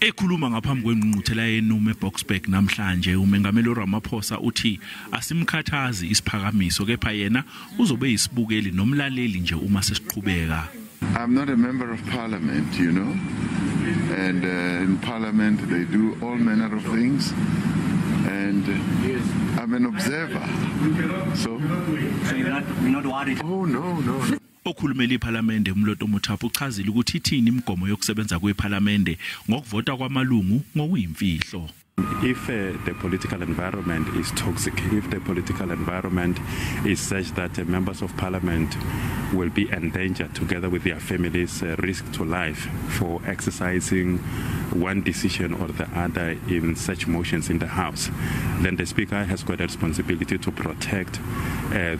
Ekhuluma ngaphambi kwengqungquthela yeNoma eBoksburg namhlanje uMengameli uRamaphosa uthi asimkhathazi isiphakamiso kepha yena uzobe yisibukeli nomlaleli nje uma sesiqhubeka. I'm not a member of parliament, you know, and in parliament they do all manner of things, and I'm an observer. So you're not worried? Oh no. Okhulumela iPhalamende uMloto Muthapu uchazile ukuthi ithini imigomo yokusebenza kwePhalamende ngokuvota kwamalungu ngokuyimfihlo. If the political environment is toxic, if the political environment is such that members of parliament will be endangered together with their families, risk to life for exercising one decision or the other in such motions in the House, then the Speaker has got a responsibility to protect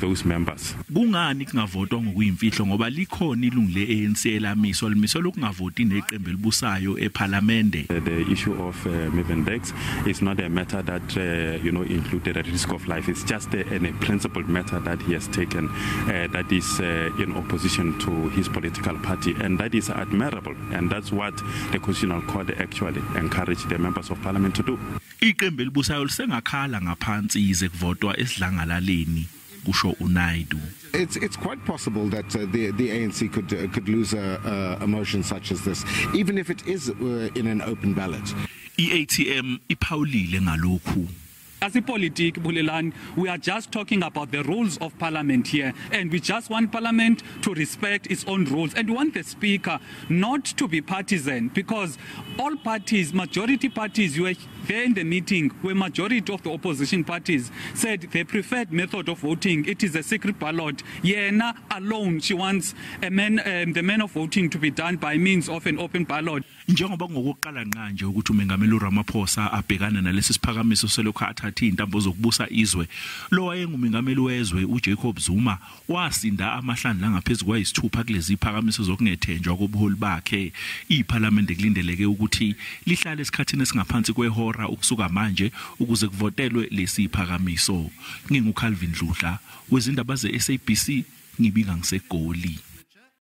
those members. Kungani kungavotwa ngokuyimfihlo ngoba likhona ilungu leANC elamiswa limiswa lokungavoti neqembu elibusayo ePhalamende. The issue of Mivendex is not a matter that included a risk of life. It's just a principled matter that he has taken that is in opposition to his political party, and that is admirable, and that's what the Constitutional Court actually encouraged the members of parliament to do. Iqembu elibusayo lisengakhala ngaphansi ize kuvotwa esidlangalaleni kusho uNaidu. It's quite possible that the ANC could lose a motion such as this, even if it is in an open ballot. IATM iphawulile ngalokhu. As a politic, Bulelan, we are just talking about the rules of parliament here, and we just want parliament to respect its own rules, and we want the speaker not to be partisan, because all parties, majority parties, you were there in the meeting where majority of the opposition parties said their preferred method of voting, it is a secret ballot. Yena alone, she wants the manner of voting to be done by means of an open ballot. Njengoba ngokuqala nqanje ukuthi uMengameli uRamaphosa abhekana nalesi siphakamiso selokhu athatha intambo zokubusa izwe, lo wayenguMengameli wezwe uJacob Zuma wasinda amahlandla ngaphezulu kwayisithupha kulezi iphakamiso zokungethenjwa kobuholi bakhe. IPhalamende kulindeleke ukuthi lihlale esikhathini esingaphansi kwehora ukusuka manje ukuze kuvotelwe lesi iphakamiso. NginguCalvin Dludla wezindaba zeSABC ngibika ngiseGoli.